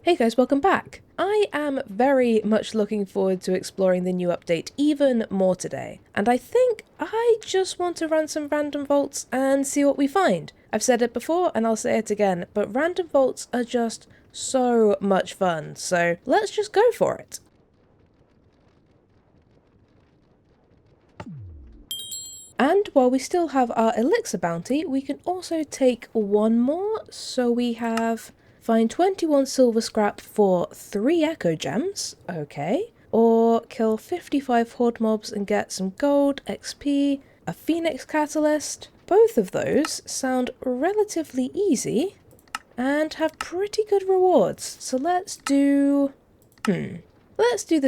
Hey guys, welcome back! I am very much looking forward to exploring the new update even more today, and I think I just want to run some random vaults and see what we find. I've said it before and I'll say it again, but random vaults are just so much fun, so let's just go for it. And while we still have our elixir bounty, we can also take one more, so we have find 21 silver scrap for 3 echo gems, okay, or kill 55 horde mobs and get some gold, XP, a phoenix catalyst. Both of those sound relatively easy and have pretty good rewards, so let's do the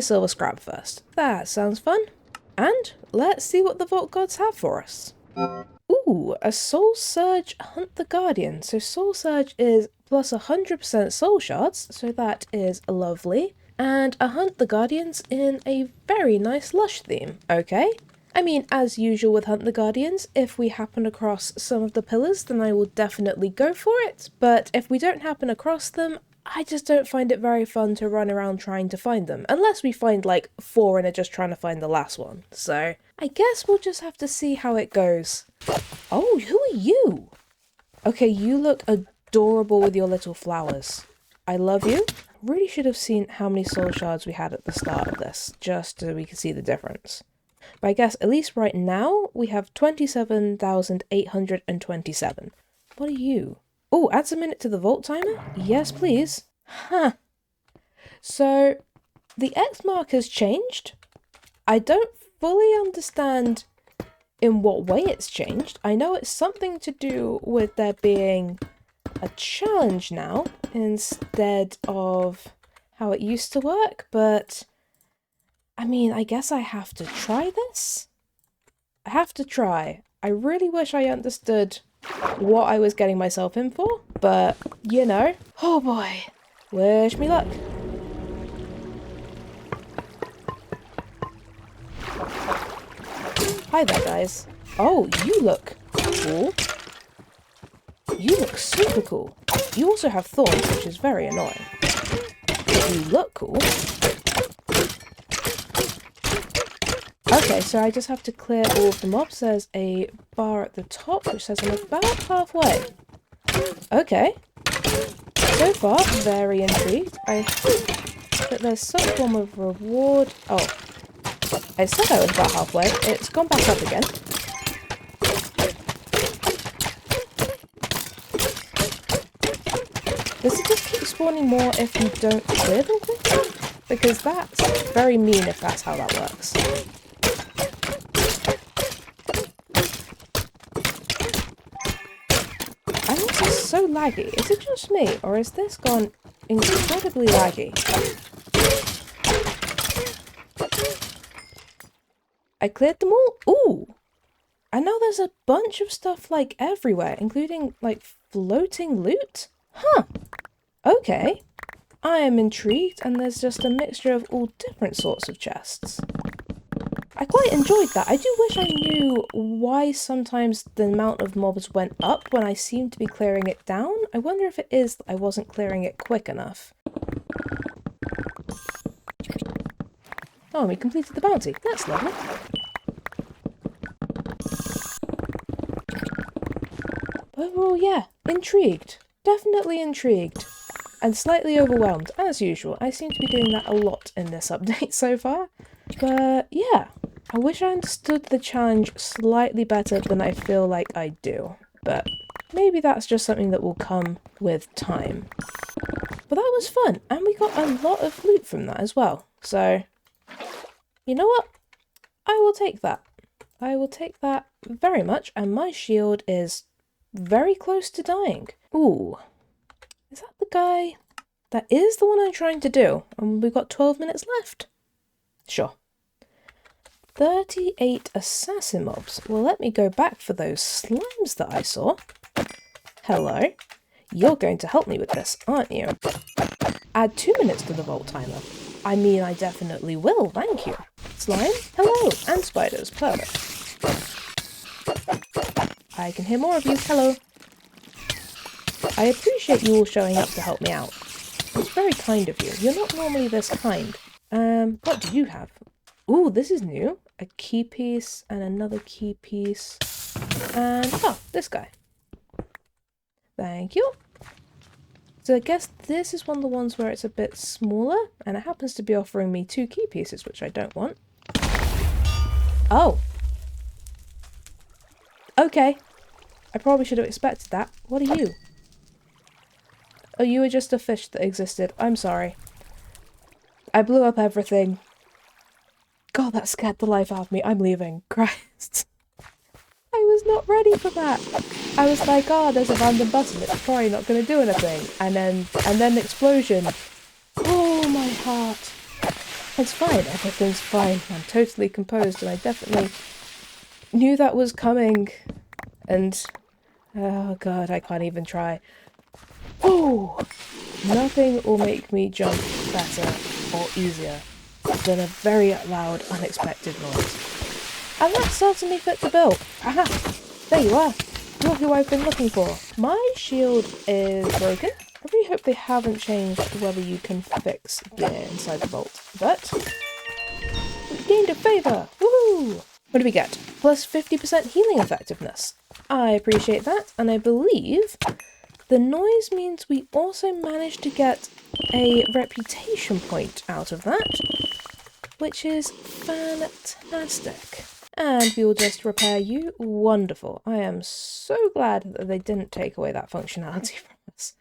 silver scrap first. That sounds fun. And let's see what the Vault Gods have for us. Ooh, a Soul Surge Hunt the Guardian. So Soul Surge is plus 100% Soul Shards, so that is lovely. And a Hunt the Guardians in a very nice Lush theme, okay? I mean, as usual with Hunt the Guardians, if we happen across some of the pillars, then I will definitely go for it. But if we don't happen across them, I just don't find it very fun to run around trying to find them, unless we find like 4 and are just trying to find the last one. So I guess we'll just have to see how it goes. Oh, who are you? Okay, you look adorable with your little flowers. I love you. Really should have seen how many soul shards we had at the start of this, just so we could see the difference. But I guess at least right now we have 27,827. What are you? Oh, adds a minute to the vault timer? Yes, please. Huh. So, the X mark has changed. I don't fully understand in what way it's changed. I know it's something to do with there being a challenge now instead of how it used to work, but I mean, I guess I have to try this? I have to try. I really wish I understood what I was getting myself in for, but you know. Oh boy. Wish me luck. Hi there, guys. Oh, you look cool. You look super cool. You also have thorns, which is very annoying. But you look cool. Okay, so I just have to clear all of the mobs. There's a bar at the top, which says I'm about halfway. Okay. So far, very intrigued. I hope that there's some form of reward. Oh. I said I was about halfway. It's gone back up again. Does it just keep spawning more if you don't clear them quickly? Because that's very mean if that's how that works. And this is so laggy. Is it just me, or is this gone incredibly laggy? I cleared them all? Ooh! And now there's a bunch of stuff, like, everywhere, including, like, floating loot? Huh. Okay. I am intrigued, and there's just a mixture of all different sorts of chests. I quite enjoyed that. I do wish I knew why sometimes the amount of mobs went up when I seemed to be clearing it down. I wonder if it is that I wasn't clearing it quick enough. Oh, we completed the bounty. That's lovely. Overall, yeah, intrigued. Definitely intrigued. And slightly overwhelmed, as usual. I seem to be doing that a lot in this update so far. But yeah, I wish I understood the challenge slightly better than I feel like I do. But maybe that's just something that will come with time. But that was fun, and we got a lot of loot from that as well. So, you know what? I will take that. I will take that very much, and my shield is very close to dying. Ooh. Is that the guy? That is the one I'm trying to do, and we've got 12 minutes left. Sure. 38 assassin mobs. Well, let me go back for those slimes that I saw. Hello. You're going to help me with this, aren't you? Add 2 minutes to the vault timer. I mean, I definitely will, thank you. Slime, hello, and spiders, perfect. I can hear more of you, hello. I appreciate you all showing up to help me out. very kind of you. You're not normally this kind. What do you have? Ooh, this is new. A key piece and another key piece. And, oh, this guy. Thank you. So I guess this is one of the ones where it's a bit smaller, and it happens to be offering me 2 key pieces, which I don't want. Oh. Okay. I probably should have expected that. What are you? Oh, you were just a fish that existed. I'm sorry. I blew up everything. God, that scared the life out of me. I'm leaving. Christ. I was not ready for that. I was like, oh, there's a random button. It's probably not going to do anything. And then explosion. Oh, my heart. It's fine. Everything's fine. I'm totally composed, and I definitely knew that was coming. And, oh, God, I can't even try. Oh! Nothing will make me jump better or easier than a very loud, unexpected noise. And that certainly fit the bill. Aha! There you are. You're who I've been looking for. My shield is broken. I really hope they haven't changed whether you can fix gear inside the vault. But we've gained a favour! Woohoo! What do we get? Plus 50% healing effectiveness. I appreciate that, and I believe the noise means we also managed to get a reputation point out of that, which is fantastic. And we will just repair you. Wonderful. I am so glad that they didn't take away that functionality from us.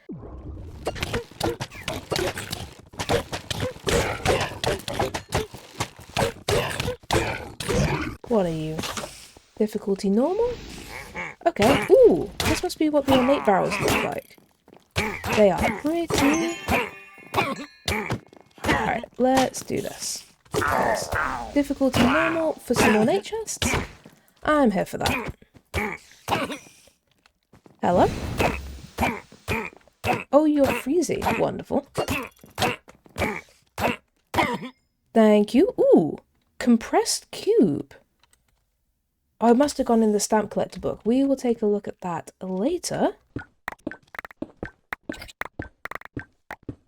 What are you? Difficulty normal? Okay. Ooh, this must be what the innate barrels look like. They are pretty. Alright, let's do this. Yes. Difficulty normal for some ornate chests. I'm here for that. Hello? Oh, you're freezy. Wonderful. Thank you. Ooh, compressed cube. Oh, I must have gone in the stamp collector book. We will take a look at that later. I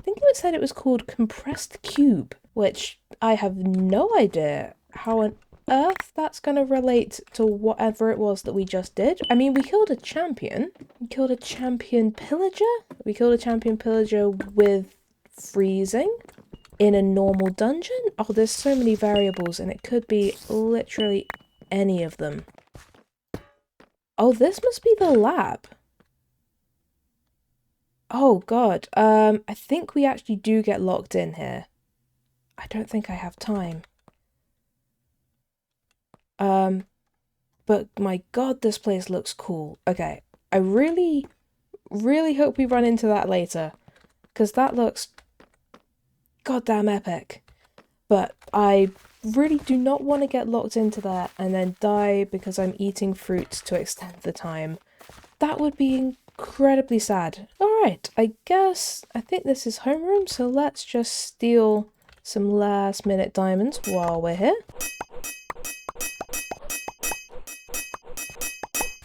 think it said it was called compressed cube, which I have no idea how on earth that's going to relate to whatever it was that we just did. I mean, we killed a champion. We killed a champion pillager. We killed a champion pillager with freezing in a normal dungeon. Oh, there's so many variables, and it could be literally any of them. Oh, this must be the lab. Oh god, I think we actually do get locked in here. I don't think I have time. But my god, this place looks cool. Okay, I really hope we run into that later, because that looks goddamn epic. But I really do not want to get locked into there and then die because I'm eating fruit to extend the time. That would be incredibly sad. Alright, I think this is homeroom, so let's just steal some last minute diamonds while we're here.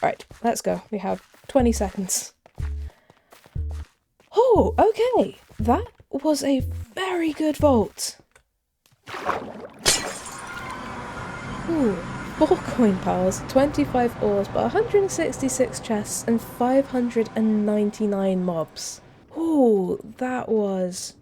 Alright, let's go. We have 20 seconds. Oh, okay. That was a very good vault. Ooh, 4 coin piles, 25 ores, but 166 chests and 599 mobs. Ooh, that was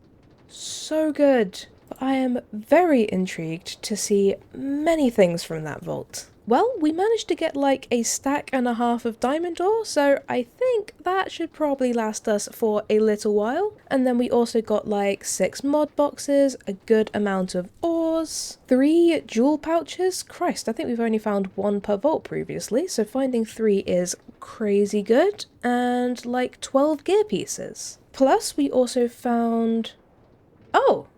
so good. But I am very intrigued to see many things from that vault. Well, we managed to get like a stack and a half of diamond ore, so I think that should probably last us for a little while. And then we also got like 6 mod boxes, a good amount of ores, 3 jewel pouches. Christ, I think we've only found 1 per vault previously, so finding 3 is crazy good. And like 12 gear pieces. Plus we also found... Oh,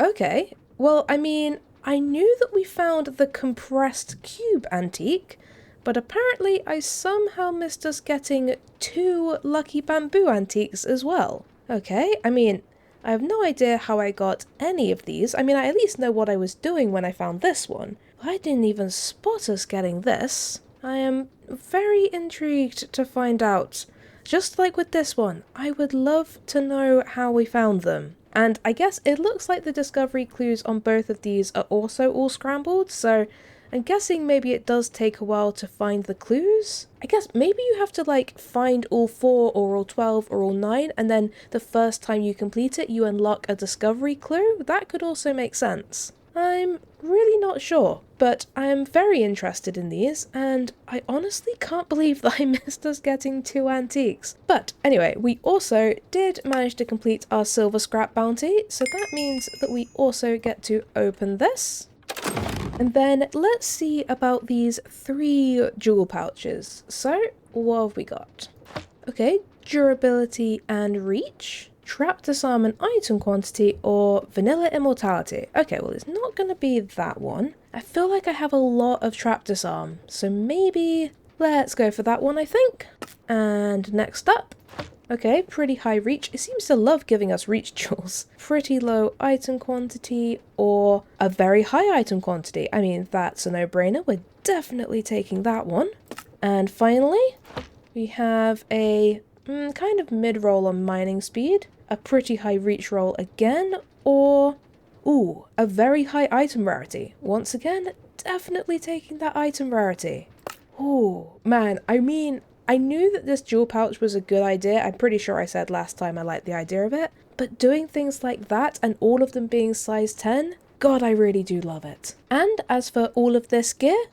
okay. Well, I mean, I knew that we found the compressed cube antique, but apparently I somehow missed us getting 2 lucky bamboo antiques as well. Okay, I mean, I have no idea how I got any of these. I mean, I at least know what I was doing when I found this one. I didn't even spot us getting this. I am very intrigued to find out. Just like with this one, I would love to know how we found them. And I guess it looks like the discovery clues on both of these are also all scrambled, so I'm guessing maybe it does take a while to find the clues. I guess maybe you have to like find all 4 or all 12 or all 9, and then the first time you complete it you unlock a discovery clue. That could also make sense. I'm really not sure, but I am very interested in these, and I honestly can't believe that I missed us getting 2 antiques. But anyway, we also did manage to complete our silver scrap bounty, so that means that we also get to open this. And then let's see about these 3 jewel pouches. So what have we got? Okay, durability and reach, trap disarm and item quantity, or vanilla immortality. Okay, well it's not going to be that one. I feel like I have a lot of trap disarm, so maybe let's go for that one, I think. And next up, okay, pretty high reach. It seems to love giving us reach jewels. Pretty low item quantity or a very high item quantity. I mean, that's a no-brainer. We're definitely taking that one. And finally, we have a kind of mid-roll on mining speed, a pretty high reach roll again, or a very high item rarity. Once again, definitely taking that item rarity. Ooh, man, I mean, I knew that this jewel pouch was a good idea. I'm pretty sure I said last time I liked the idea of it. But doing things like that and all of them being size 10, God, I really do love it. And as for all of this gear,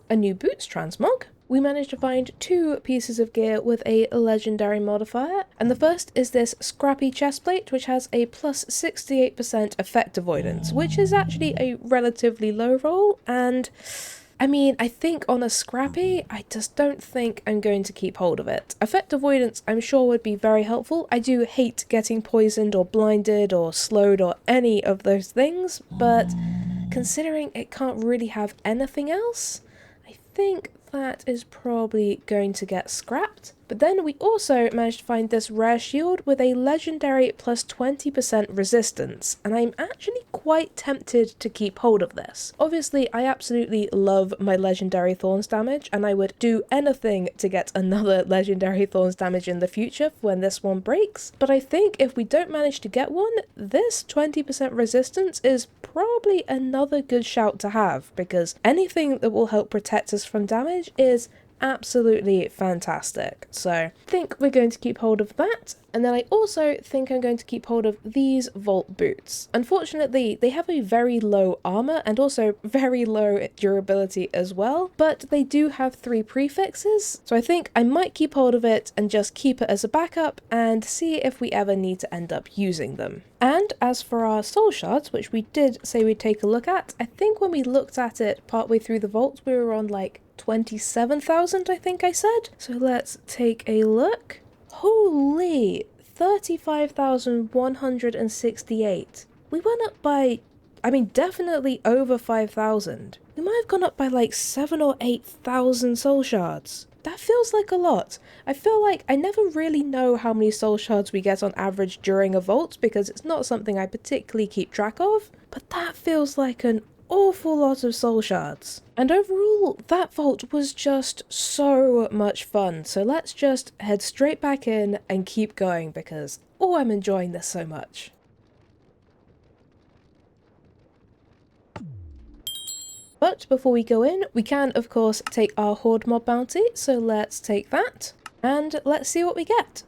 a new boots transmog. We managed to find 2 pieces of gear with a legendary modifier, and the first is this scrappy chestplate, which has a plus 68% effect avoidance, which is actually a relatively low roll, and I mean, I think on a scrappy, I just don't think I'm going to keep hold of it. Effect avoidance, I'm sure, would be very helpful. I do hate getting poisoned or blinded or slowed or any of those things, but considering it can't really have anything else, I think that is probably going to get scrapped. But then we also managed to find this rare shield with a legendary plus 20% resistance, and I'm actually quite tempted to keep hold of this. Obviously, I absolutely love my legendary thorns damage, and I would do anything to get another legendary thorns damage in the future when this one breaks, but I think if we don't manage to get one, this 20% resistance is probably another good shout to have, because anything that will help protect us from damage is absolutely fantastic. So I think we're going to keep hold of that. And then I also think I'm going to keep hold of these vault boots. Unfortunately, they have a very low armor and also very low durability as well, but they do have 3 prefixes. So I think I might keep hold of it and just keep it as a backup and see if we ever need to end up using them. And as for our soul shards, which we did say we'd take a look at, I think when we looked at it partway through the vault, we were on like 27,000, I think I said. So let's take a look. Holy, 35,168. We went up by, I mean, definitely over 5,000. We might have gone up by like 7 or 8,000 soul shards. That feels like a lot. I feel like I never really know how many soul shards we get on average during a vault because it's not something I particularly keep track of, but that feels like an awful lot of soul shards. And overall, that vault was just so much fun. So let's just head straight back in and keep going because, I'm enjoying this so much. But before we go in, we can of course take our horde mob bounty. So let's take that and let's see what we get.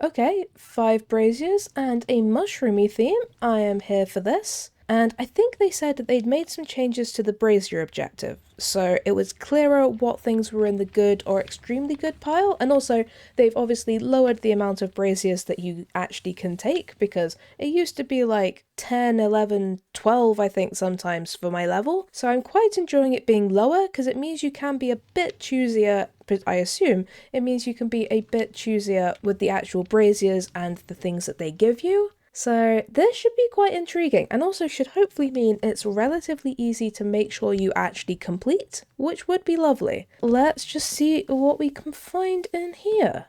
Okay, 5 braziers and a mushroomy theme. I am here for this. And I think they said that they'd made some changes to the brazier objective, so it was clearer what things were in the good or extremely good pile, and also they've obviously lowered the amount of braziers that you actually can take, because it used to be like 10, 11, 12 I think sometimes for my level, so I'm quite enjoying it being lower, because it means you can be a bit choosier, but I assume it means you can be a bit choosier with the actual braziers and the things that they give you. So this should be quite intriguing and also should hopefully mean it's relatively easy to make sure you actually complete, which would be lovely. Let's just see what we can find in here.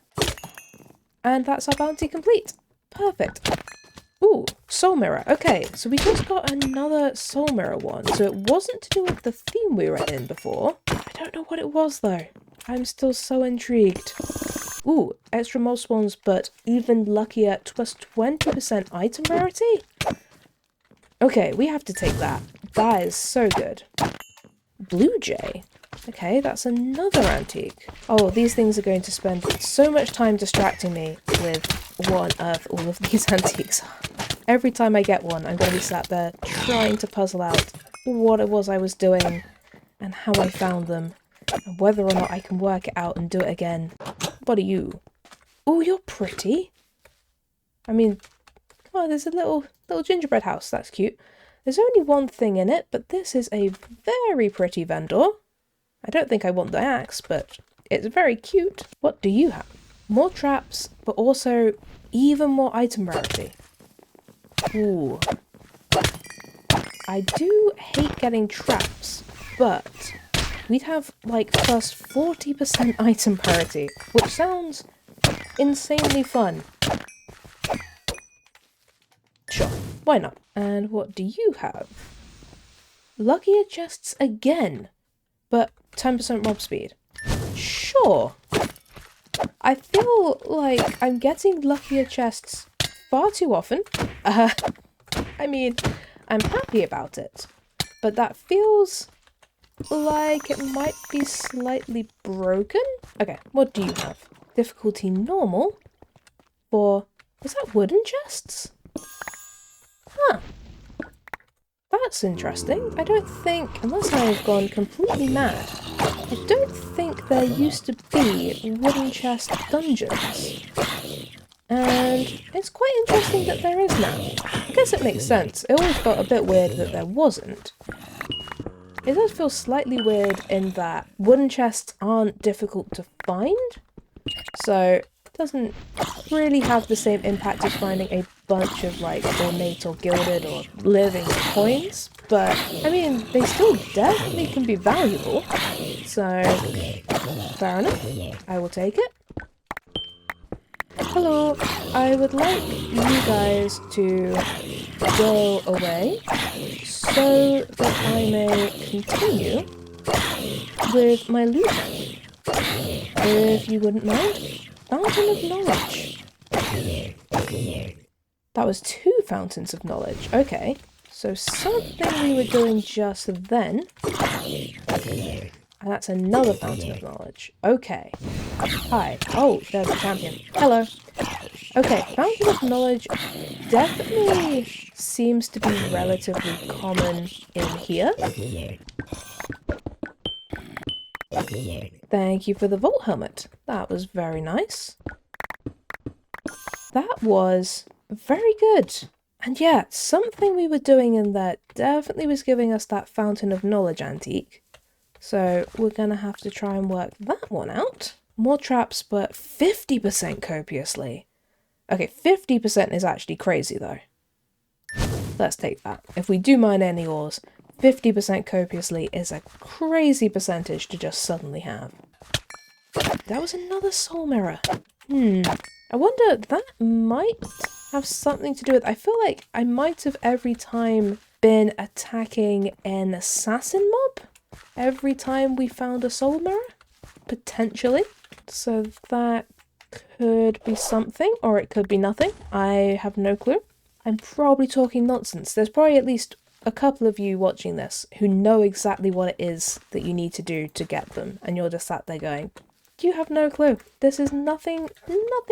And that's our bounty complete. Perfect. Ooh, soul mirror. Okay, so we just got another soul mirror one. So it wasn't to do with the theme we were in before. I don't know what it was though. I'm still so intrigued. Ooh, extra mob spawns, but even luckier, plus 20% item rarity? Okay, we have to take that. That is so good. Blue jay. Okay, that's another antique. Oh, these things are going to spend so much time distracting me with what on earth all of these antiques are. Every time I get one, I'm going to be sat there trying to puzzle out what it was I was doing and how I found them, and whether or not I can work it out and do it again. What are you? Oh, you're pretty. I mean, come on, there's a little gingerbread house. That's cute. There's only one thing in it, but this is a very pretty vendor. I don't think I want the axe, but it's very cute. What do you have? More traps, but also even more item rarity. Ooh. I do hate getting traps, but we'd have like plus 40% item rarity, which sounds insanely fun. Sure, why not? And what do you have? Luckier chests again, but 10% mob speed. Sure. I feel like I'm getting luckier chests far too often. I mean, I'm happy about it, but that feels like it might be slightly broken. Okay, what do you have? Difficulty normal for... is that wooden chests? Huh. That's interesting. I don't think, unless I've gone completely mad, I don't think there used to be wooden chest dungeons. And it's quite interesting that there is now. I guess it makes sense. It always felt a bit weird that there wasn't. It does feel slightly weird in that wooden chests aren't difficult to find, so it doesn't really have the same impact as finding a bunch of like ornate or gilded or living coins, but I mean they still definitely can be valuable, so fair enough, I will take it. Hello, I would like you guys to go away so that I may continue with my looting. If you wouldn't mind. Fountain of Knowledge. That was 2 fountains of knowledge. Okay. So something we were doing just then. And that's another fountain of knowledge. Okay. Hi. Oh, there's a champion. Hello. Okay, fountain of knowledge definitely seems to be relatively common in here. Thank you for the vault helmet. That was very nice. That was very good. And yeah, something we were doing in there definitely was giving us that fountain of knowledge antique. So we're gonna have to try and work that one out. More traps, but 50% copiously. Okay, 50% is actually crazy though. Let's take that. If we do mine any ores, 50% copiously is a crazy percentage to just suddenly have. That was another soul mirror. I wonder, that might have something to do with... I feel like I might have every time been attacking an assassin mob every time we found a soul mirror, potentially. So that could be something, or it could be nothing. I have no clue. I'm probably talking nonsense. There's probably at least a couple of you watching this who know exactly what it is that you need to do to get them, and you're just sat there going, you have no clue. This is nothing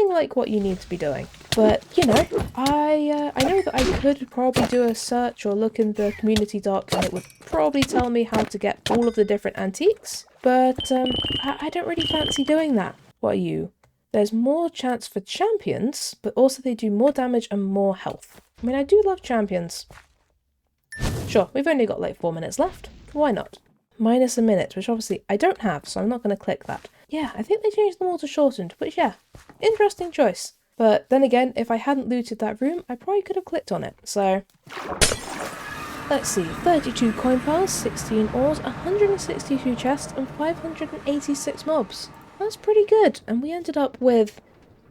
like what you need to be doing. But, you know, I know that I could probably do a search or look in the community doc and it would probably tell me how to get all of the different antiques, but I don't really fancy doing that. What are you? There's more chance for champions, but also they do more damage and more health. I mean, I do love champions. Sure, we've only got like 4 minutes left. Why not? Minus a minute, which obviously I don't have, so I'm not going to click that. Yeah, I think they changed them all to shortened, but yeah, interesting choice. But then again, if I hadn't looted that room, I probably could have clicked on it, so... Let's see, 32 coin piles, 16 ores, 162 chests, and 586 mobs. That's pretty good, and we ended up with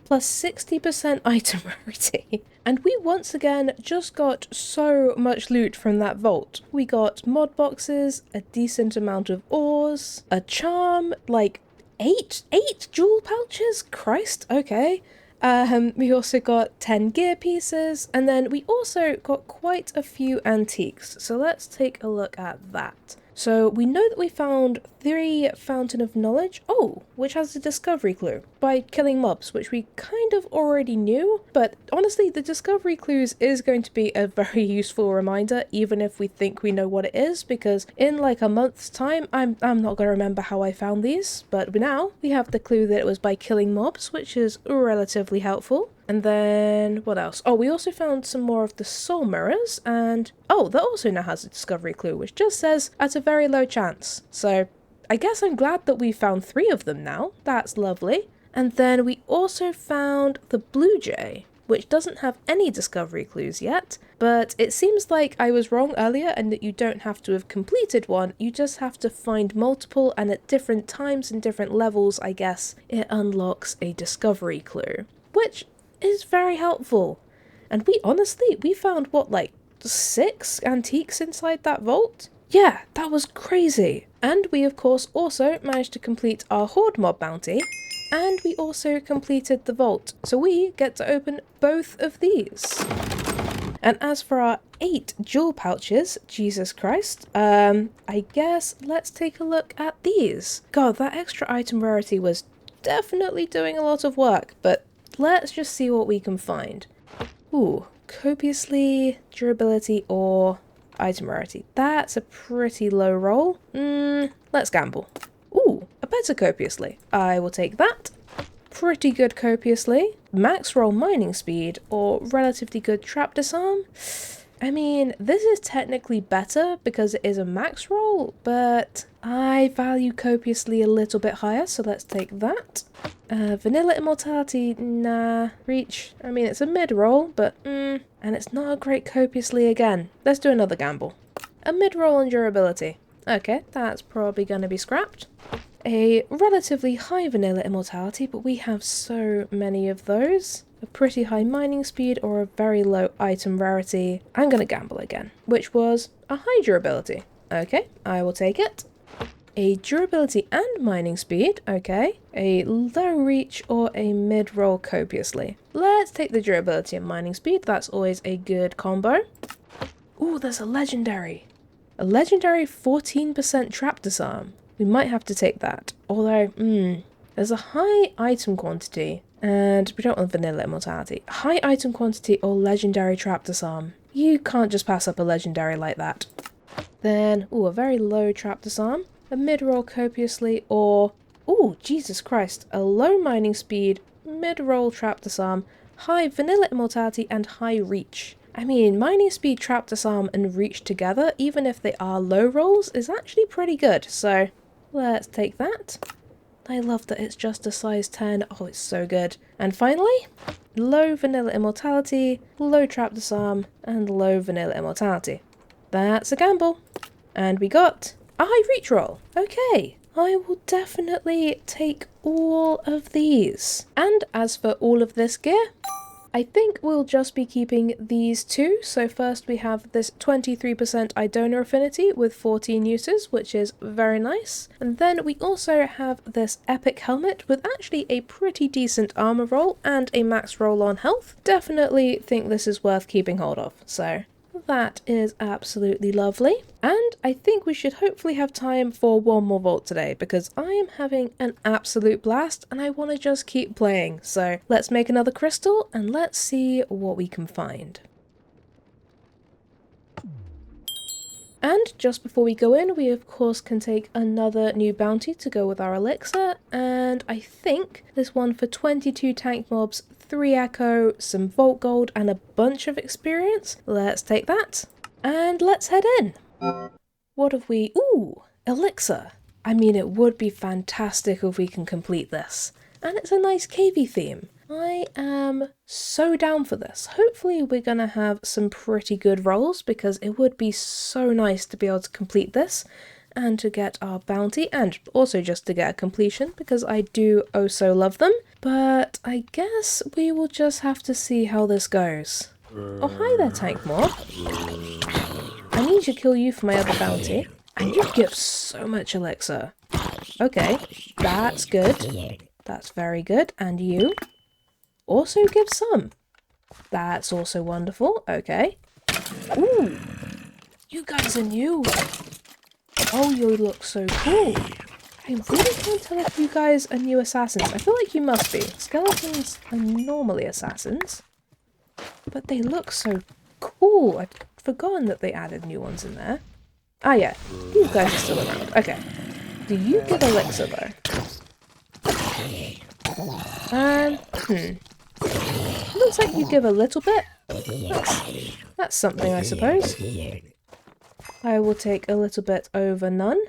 plus 60% item rarity. And we once again just got so much loot from that vault. We got mod boxes, a decent amount of ores, a charm, like Eight jewel pouches? Christ, okay. We also got 10 gear pieces, and then we also got quite a few antiques. So let's take a look at that. So we know that we found 3 Fountain of Knowledge, which has a discovery clue, by killing mobs, which we kind of already knew, but honestly the discovery clues is going to be a very useful reminder, even if we think we know what it is, because in like a month's time, I'm not going to remember how I found these, but now we have the clue that it was by killing mobs, which is relatively helpful. And then, what else? Oh, we also found some more of the soul mirrors, and that also now has a discovery clue, which just says, at a very low chance. So, I guess I'm glad that we found 3 of them now. That's lovely. And then we also found the blue jay, which doesn't have any discovery clues yet, but it seems like I was wrong earlier and that you don't have to have completed one, you just have to find multiple, and at different times and different levels, I guess, it unlocks a discovery clue, which is very helpful. And we found what, like 6 antiques inside that vault? Yeah, that was crazy. And we of course also managed to complete our horde mob bounty, and we also completed the vault, so we get to open both of these. And as for our 8 jewel pouches, Jesus Christ, I guess let's take a look at these. God, that extra item rarity was definitely doing a lot of work, but let's just see what we can find. Ooh, copiously, durability, or item rarity. That's a pretty low roll. Let's gamble. Ooh, a better copiously. I will take that. Pretty good copiously. Max roll mining speed, or relatively good trap disarm. I mean, this is technically better because it is a max roll, but I value copiously a little bit higher, so let's take that. Vanilla immortality, nah. Reach, I mean, it's a mid roll, but and it's not a great copiously again. Let's do another gamble. A mid roll on durability. Okay, that's probably going to be scrapped. A relatively high vanilla immortality, but we have so many of those. A pretty high mining speed or a very low item rarity. I'm going to gamble again, which was a high durability. Okay, I will take it. A durability and mining speed, okay. A low reach or a mid-roll copiously. Let's take the durability and mining speed, that's always a good combo. Ooh, there's a legendary. A legendary 14% trap disarm. We might have to take that, although, there's a high item quantity, and we don't want vanilla immortality. High item quantity or legendary trap disarm. You can't just pass up a legendary like that. Then, a very low trap disarm, a mid-roll copiously, or, Jesus Christ, a low mining speed, mid-roll trap disarm, high vanilla immortality, and high reach. I mean, mining speed, trap disarm, and reach together, even if they are low rolls, is actually pretty good, so let's take that. I love that it's just a size 10. Oh, it's so good. And finally, low vanilla immortality, low trap disarm, and low vanilla immortality. That's a gamble. And we got a high reach roll. Okay, I will definitely take all of these. And as for all of this gear, I think we'll just be keeping these 2. So first we have this 23% Idona affinity with 14 uses, which is very nice. And then we also have this epic helmet with actually a pretty decent armor roll and a max roll on health. Definitely think this is worth keeping hold of. So that is absolutely lovely. And I think we should hopefully have time for one more vault today, because I am having an absolute blast and I want to just keep playing. So let's make another crystal and let's see what we can find. And just before we go in, we of course can take another new bounty to go with our elixir, and I think this one for 22 tank mobs, 3 echo, some vault gold, and a bunch of experience. Let's take that, and let's head in. What have we? Ooh, elixir. I mean, it would be fantastic if we can complete this, and it's a nice cavey theme. I am so down for this. Hopefully we're gonna have some pretty good rolls, because it would be so nice to be able to complete this and to get our bounty, and also just to get a completion, because I do oh so love them. But I guess we will just have to see how this goes. Oh, hi there, tank mob. I need to kill you for my other bounty, and you give so much elixir. Okay, that's good. That's very good. And you? Also give some. That's also wonderful. Okay. Ooh, you guys are new. Oh, you look so cool. I really can't tell if you guys are new assassins. I feel like you must be. Skeletons are normally assassins. But they look so cool. I'd forgotten that they added new ones in there. Ah, yeah. These guys are still around. Okay. Do you give elixir, though? Looks like you give a little bit. That's something, I suppose. I will take a little bit over none.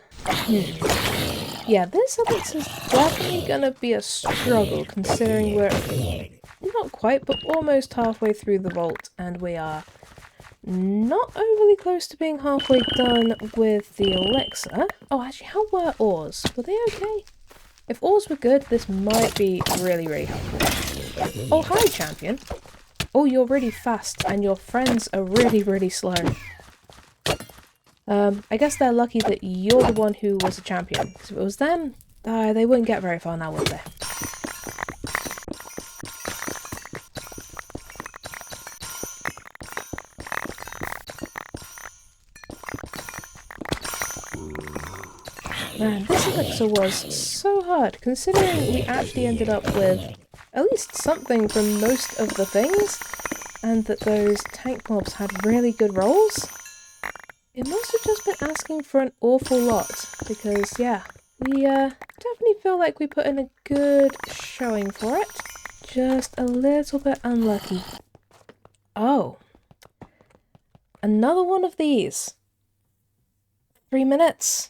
Yeah, this elixir is definitely gonna be a struggle, considering we're not quite, but almost halfway through the vault, and we are not overly close to being halfway done with the elixir. Oh, actually, how were ores? Were they okay? If ores were good, this might be really, really helpful. Oh, hi, champion. Oh, you're really fast, and your friends are really, really slow. I guess they're lucky that you're the one who was a champion, because if it was them, they wouldn't get very far now, would they? Man, this elixir was so hard, considering we actually ended up with at least something from most of the things, and that those tank mobs had really good rolls. It must have just been asking for an awful lot, because yeah, we definitely feel like we put in a good showing for it. Just a little bit unlucky. Oh. Another one of these. 3 minutes.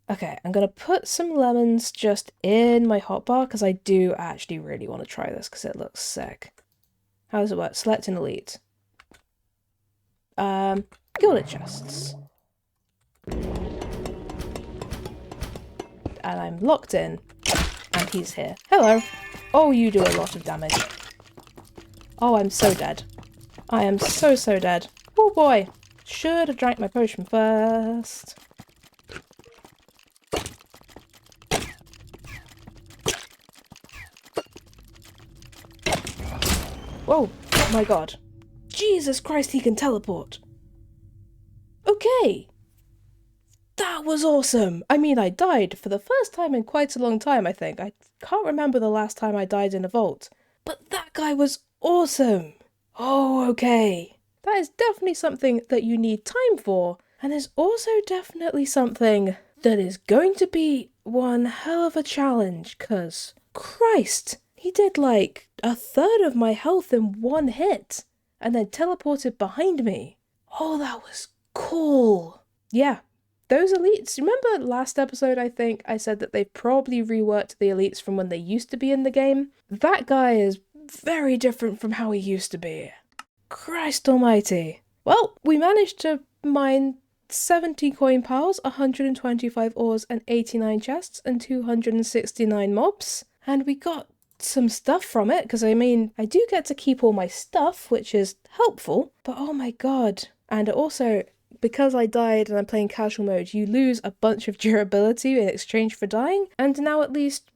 Okay, I'm gonna put some lemons just in my hotbar, because I do actually really want to try this, because it looks sick. How does it work? Select an elite. Gilded chests. And I'm locked in, and he's here. Hello. Oh, you do a lot of damage. Oh, I'm so dead. I am so dead. Oh boy. Should have drank my potion first. Whoa, oh my god. Jesus Christ, he can teleport. Okay. That was awesome. I mean, I died for the first time in quite a long time, I think. I can't remember the last time I died in a vault. But that guy was awesome. Oh, okay. That is definitely something that you need time for. And is also definitely something that is going to be one hell of a challenge, because Christ, he did like a third of my health in one hit and then teleported behind me. Oh, that was cool. Yeah, those elites, remember last episode I think I said that they've probably reworked the elites from when they used to be in the game? That guy is very different from how he used to be. Christ almighty. Well, we managed to mine 70 coin piles, 125 ores and 89 chests and 269 mobs. And we got some stuff from it, because I mean, I do get to keep all my stuff, which is helpful, but oh my god. And also, because I died and I'm playing casual mode, you lose a bunch of durability in exchange for dying, and now at least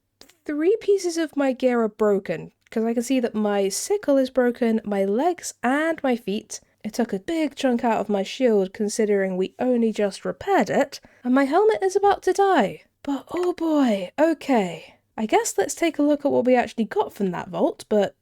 3 pieces of my gear are broken, because I can see that my sickle is broken, my legs and my feet. It took a big chunk out of my shield, considering we only just repaired it, and my helmet is about to die. But oh boy, okay. I guess let's take a look at what we actually got from that vault, but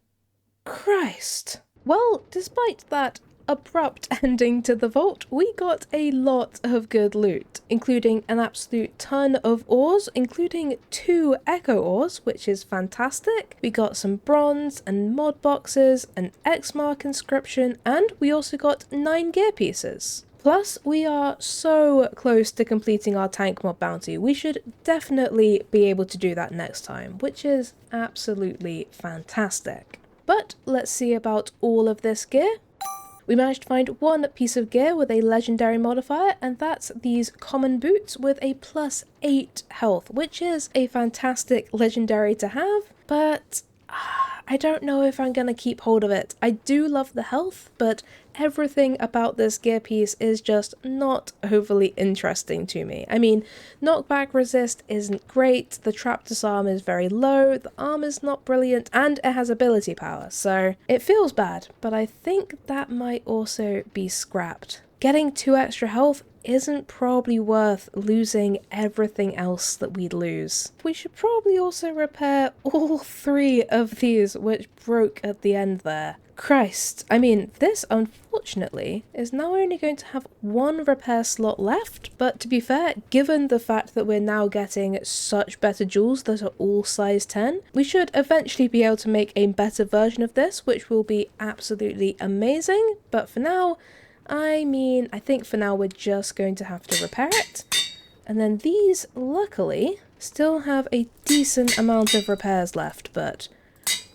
Christ. Well, despite that abrupt ending to the vault, we got a lot of good loot, including an absolute ton of ores, including 2 echo ores, which is fantastic. We got some bronze and mod boxes, an X mark inscription, and we also got 9 gear pieces. Plus, we are so close to completing our tank mob bounty. We should definitely be able to do that next time, which is absolutely fantastic. But let's see about all of this gear. We managed to find 1 piece of gear with a legendary modifier, and that's these common boots with a +8 health, which is a fantastic legendary to have, but I don't know if I'm gonna keep hold of it. I do love the health, but everything about this gear piece is just not overly interesting to me. I mean, knockback resist isn't great, the trap disarm is very low, the arm is not brilliant, and it has ability power, so it feels bad, but I think that might also be scrapped. Getting 2 extra health isn't probably worth losing everything else that we'd lose. We should probably also repair all 3 of these which broke at the end there. Christ, I mean, this unfortunately is now only going to have 1 repair slot left, but to be fair, given the fact that we're now getting such better jewels that are all size 10, we should eventually be able to make a better version of this, which will be absolutely amazing, but for now, I think for now we're just going to have to repair it. And then these, luckily, still have a decent amount of repairs left, but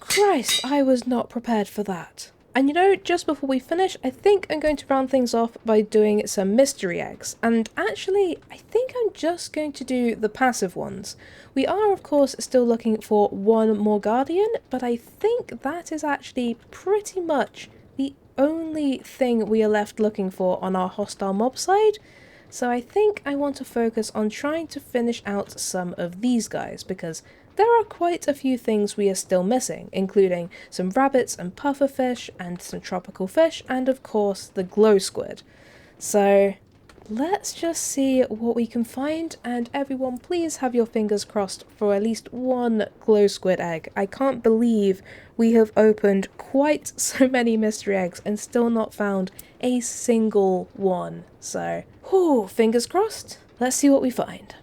Christ, I was not prepared for that. And you know, just before we finish, I think I'm going to round things off by doing some mystery eggs. And actually, I think I'm just going to do the passive ones. We are, of course, still looking for 1 more guardian, but I think that is actually pretty much the only thing we are left looking for on our hostile mob side, so I think I want to focus on trying to finish out some of these guys, because there are quite a few things we are still missing, including some rabbits and pufferfish and some tropical fish, and of course the glow squid. So let's just see what we can find, and everyone please have your fingers crossed for at least 1 glow squid egg. I can't believe we have opened quite so many mystery eggs and still not found a single one. So, whew, fingers crossed. Let's see what we find.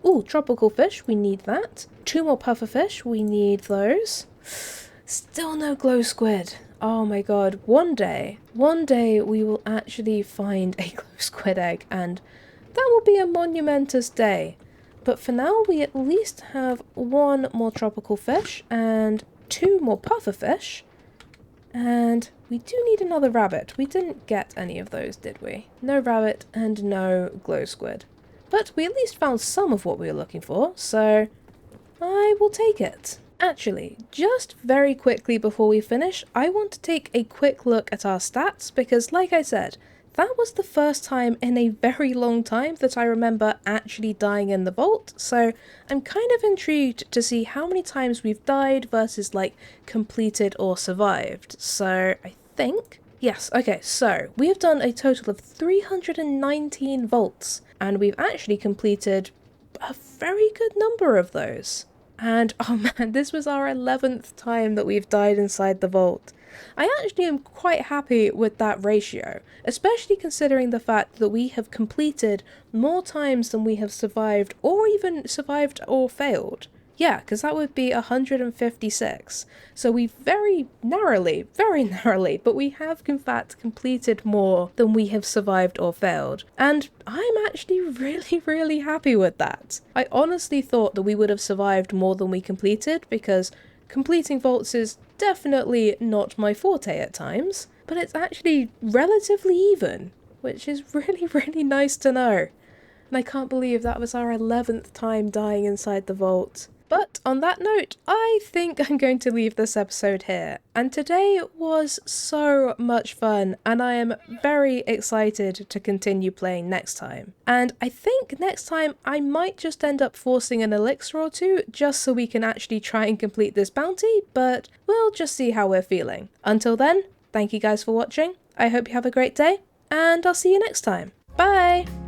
Ooh, tropical fish, we need that. 2 more pufferfish, we need those. Still no glow squid. Oh my god, one day we will actually find a glow squid egg, and that will be a monumentous day. But for now, we at least have 1 more tropical fish and 2 more pufferfish. And we do need another rabbit. We didn't get any of those, did we? No rabbit and no glow squid. But we at least found some of what we were looking for, so I will take it. Actually, just very quickly before we finish, I want to take a quick look at our stats because, like I said, that was the first time in a very long time that I remember actually dying in the vault, so I'm kind of intrigued to see how many times we've died versus, like, completed or survived. So, I think... Yes, okay, so we have done a total of 319 vaults, and we've actually completed a very good number of those. And oh man, this was our 11th time that we've died inside the vault. I actually am quite happy with that ratio, especially considering the fact that we have completed more times than we have survived or even survived or failed. Yeah, because that would be 156. So we very narrowly, but we have in fact completed more than we have survived or failed. And I'm actually really happy with that. I honestly thought that we would have survived more than we completed because completing vaults is definitely not my forte at times, but it's actually relatively even, which is really nice to know. And I can't believe that was our 11th time dying inside the vault. But on that note, I think I'm going to leave this episode here. And today was so much fun, and I am very excited to continue playing next time. And I think next time I might just end up forcing an elixir or 2 just so we can actually try and complete this bounty, but we'll just see how we're feeling. Until then, thank you guys for watching. I hope you have a great day, and I'll see you next time. Bye!